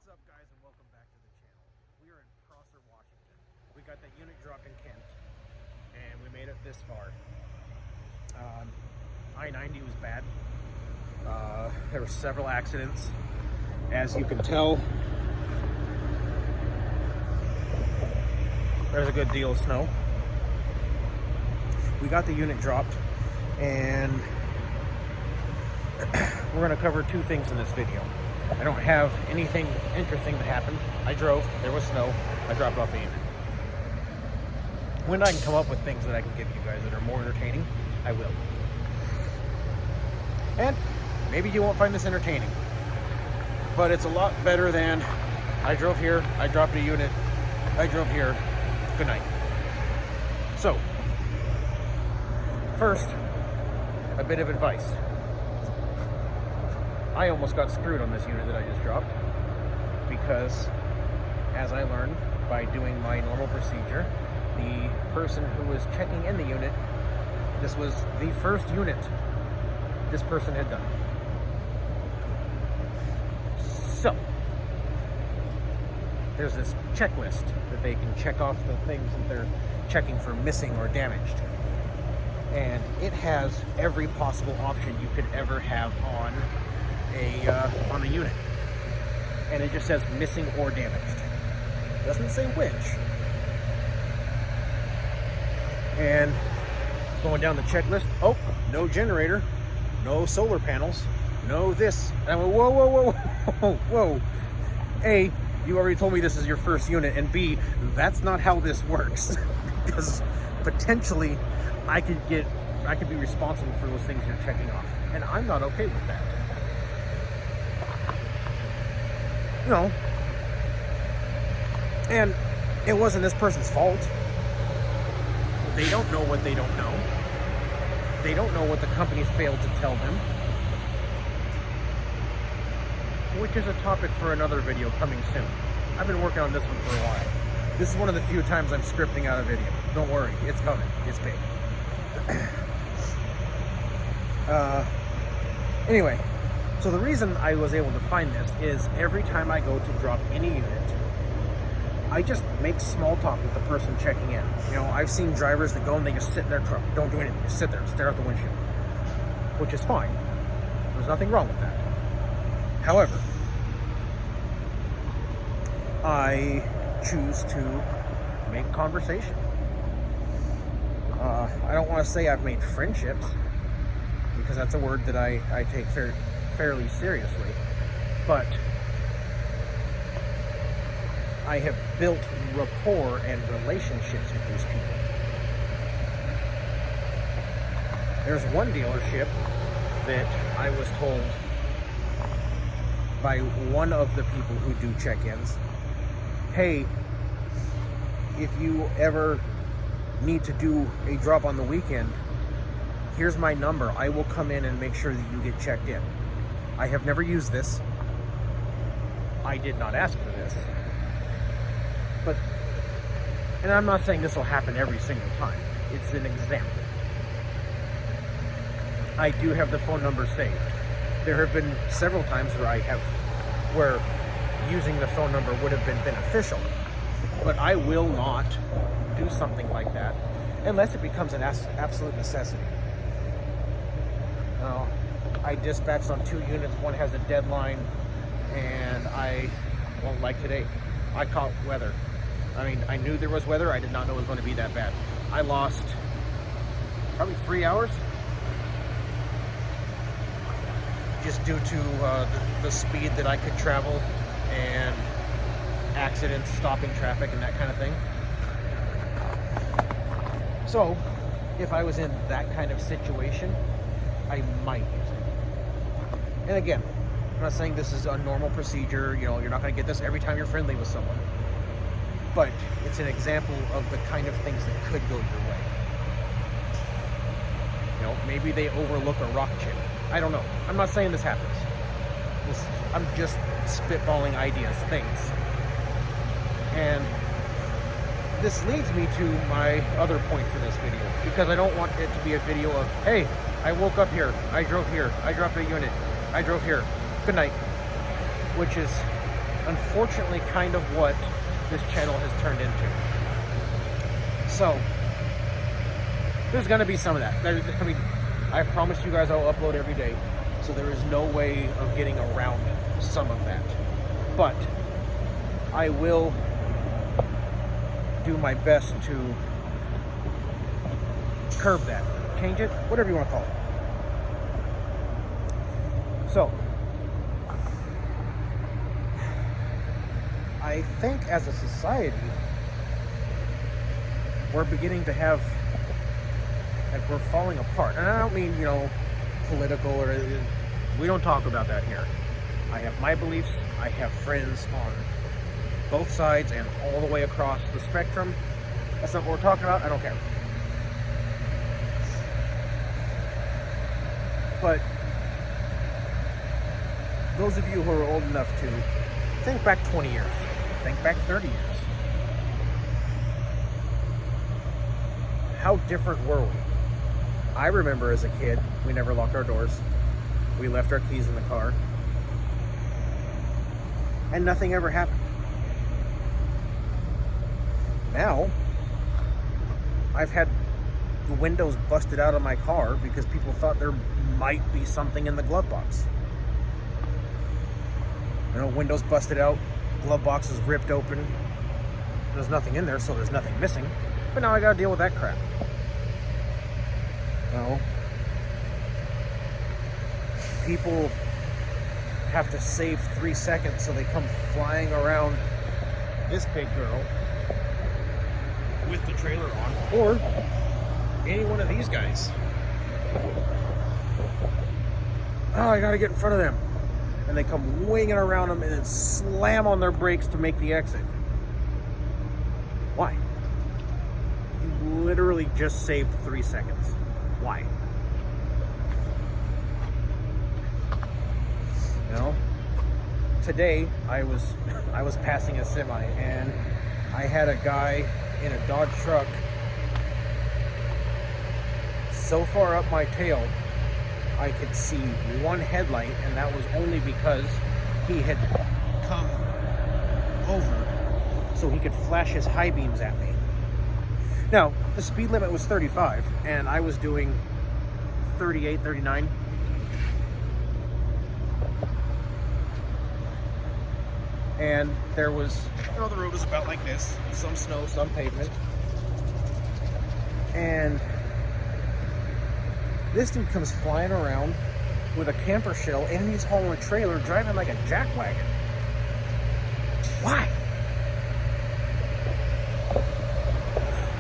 up, guys, and welcome back to the channel. We are in Prosser, Washington. We got that unit dropped in Kent, and we made it this far. I-90 was bad. There were several accidents. As you can tell, there's a good deal of snow. We got the unit dropped, and we're going to cover two things in this video. I don't have anything interesting that happened. I drove, there was snow, I dropped off the unit. When I can come up with things that I can give you guys that are more entertaining, I will. And maybe you won't find this entertaining, but it's a lot better than I drove here, I dropped a unit, I drove here, good night. So, first, a bit of advice. I almost got screwed on this unit that I just dropped because, as I learned by doing my normal procedure, the person who was checking in the unit, this was the first unit this person had done. So, there's this checklist that they can check off the things that they're checking for missing or damaged. And it has every possible option you could ever have on a unit, and it just says missing or damaged. Doesn't say which. And going down the checklist, oh, no generator, no solar panels, no this. And I went, whoa, whoa, whoa, whoa, whoa. A, you already told me this is your first unit, and B, that's not how this works. Because potentially I could be responsible for those things you're checking off, and I'm not okay with that. You know, and it wasn't this person's fault. They don't know what they don't know. They don't know what the company failed to tell them, which is a topic for another video coming soon. I've been working on this one for a while. This is one of the few times I'm scripting out a video. Don't worry, it's coming. It's big. Anyway, so the reason I was able to find this is every time I go to drop any unit, I just make small talk with the person checking in. You know, I've seen drivers that go and they just sit in their truck, don't do anything, just sit there, stare out the windshield, which is fine. There's nothing wrong with that. However, I choose to make conversation. I don't want to say I've made friendships, because that's a word that I take fairly seriously, but I have built rapport and relationships with these people. There's one dealership that I was told by one of the people who do check-ins, hey, if you ever need to do a drop on the weekend, here's my number. I will come in and make sure that you get checked in. I have never used this. I did not ask for this. But, and I'm not saying this will happen every single time. It's an example. I do have the phone number saved. There have been several times where using the phone number would have been beneficial. But I will not do something like that unless it becomes an absolute necessity. Now, I dispatched on 2 units. One has a deadline, and I won't like today. I caught weather. I mean, I knew there was weather. I did not know it was going to be that bad. I lost probably 3 hours just due to the speed that I could travel and accidents, stopping traffic, and that kind of thing. So, if I was in that kind of situation, I might use it. And again, I'm not saying this is a normal procedure. You know, you're not going to get this every time you're friendly with someone. But it's an example of the kind of things that could go your way. You know, maybe they overlook a rock chip. I don't know. I'm not saying this happens. I'm just spitballing ideas, things. And this leads me to my other point for this video, because I don't want it to be a video of, hey, I woke up here, I drove here, I dropped a unit, I drove here, good night, which is unfortunately kind of what this channel has turned into. So there's going to be some of that. I mean, I promised you guys I'll upload every day, so there is no way of getting around some of that. But I will do my best to curb that, change it, whatever you want to call it. So I think as a society, we're beginning to have, like, we're falling apart. And I don't mean, you know, political, or we don't talk about that here. I have my beliefs. I have friends on both sides and all the way across the spectrum. That's not what we're talking about. I don't care. But those of you who are old enough to think back 20 years, think back 30 years, how different were we? I remember as a kid, we never locked our doors. We left our keys in the car. And nothing ever happened. Now, I've had the windows busted out of my car because people thought there might be something in the glove box. You know, windows busted out, glove box is ripped open. There's nothing in there, so there's nothing missing. But now I gotta deal with that crap. You know, people have to save 3 seconds, so they come flying around this big girl with the trailer on, or any one of these guys. Oh, I gotta get in front of them. And they come winging around them and then slam on their brakes to make the exit. Why? You literally just saved 3 seconds. Why? You know? Today, I was passing a semi, and I had a guy in a Dodge truck so far up my tail, I could see one headlight, and that was only because he had come over so he could flash his high beams at me. Now, the speed limit was 35, and I was doing 38, 39. And there was, you know, the road was about like this, some snow, some pavement. And this dude comes flying around with a camper shell, and he's hauling a trailer, driving like a jackwagon. Why?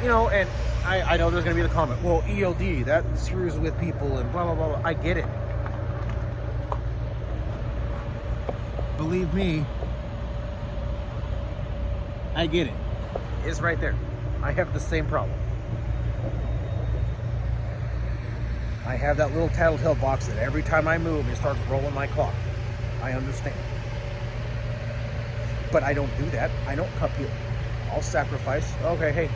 You know, and I know there's going to be the comment, well, ELD, that screws with people and blah, blah, blah, blah. I get it. Believe me, I get it. It's right there. I have the same problem. I have that little tattletale box that every time I move, it starts rolling my clock. I understand. But I don't do that. I don't cup you. I'll sacrifice. Okay, hey.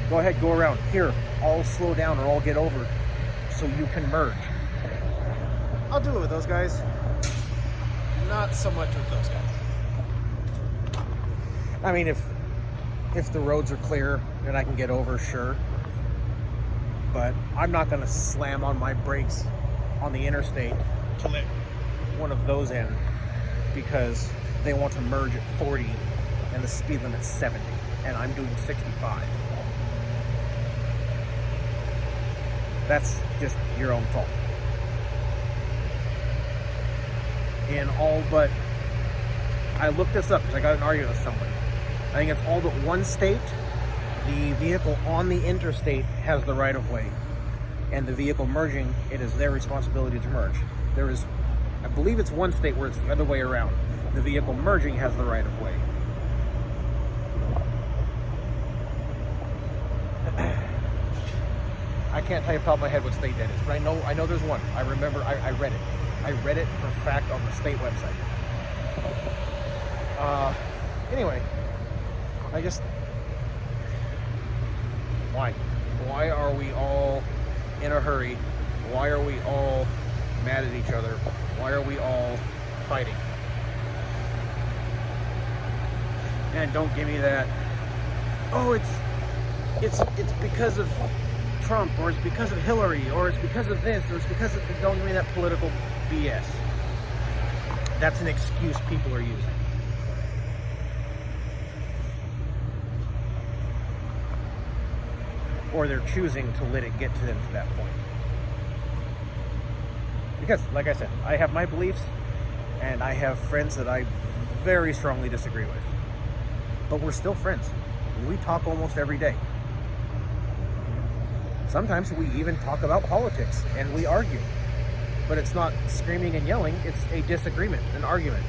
Go ahead, go around. Here, I'll slow down or I'll get over so you can merge. I'll do it with those guys. Not so much with those guys. I mean, if the roads are clear and I can get over, sure. But I'm not going to slam on my brakes on the interstate to let one of those in because they want to merge at 40 and the speed limit's 70 and I'm doing 65. That's just your own fault. In all but, I looked this up because I got in an argument with someone. I think it's all but one state, the vehicle on the interstate has the right of way. And the vehicle merging, it is their responsibility to merge. There is, I believe it's one state where it's the other way around. The vehicle merging has the right of way. I can't tell you off the top of my head what state that is, but I know there's one. I remember, I read it. I read it for fact on the state website. Anyway, I just, why? Why are we all in a hurry? Why are we all mad at each other? Why are we all fighting? And don't give me that, oh, it's because of Trump, or it's because of Hillary, or it's because of this, or it's because of, don't give me that political BS. That's an excuse people are using. Or they're choosing to let it get to them to that point. Because, like I said, I have my beliefs, and I have friends that I very strongly disagree with. But we're still friends. We talk almost every day. Sometimes we even talk about politics, and we argue. But it's not screaming and yelling, it's a disagreement, an argument.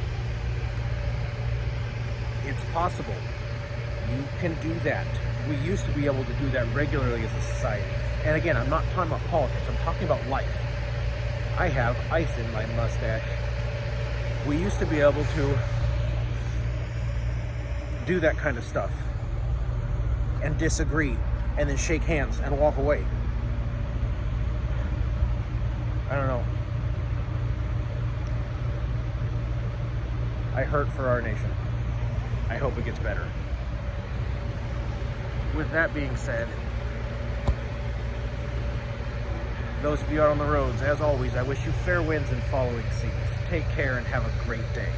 It's possible. You can do that. We used to be able to do that regularly as a society. And again, I'm not talking about politics, I'm talking about life. I have ice in my mustache. We used to be able to do that kind of stuff and disagree and then shake hands and walk away. I don't know. I hurt for our nation. I hope it gets better. With that being said, those of you out on the roads, as always, I wish you fair winds and following seas. Take care and have a great day.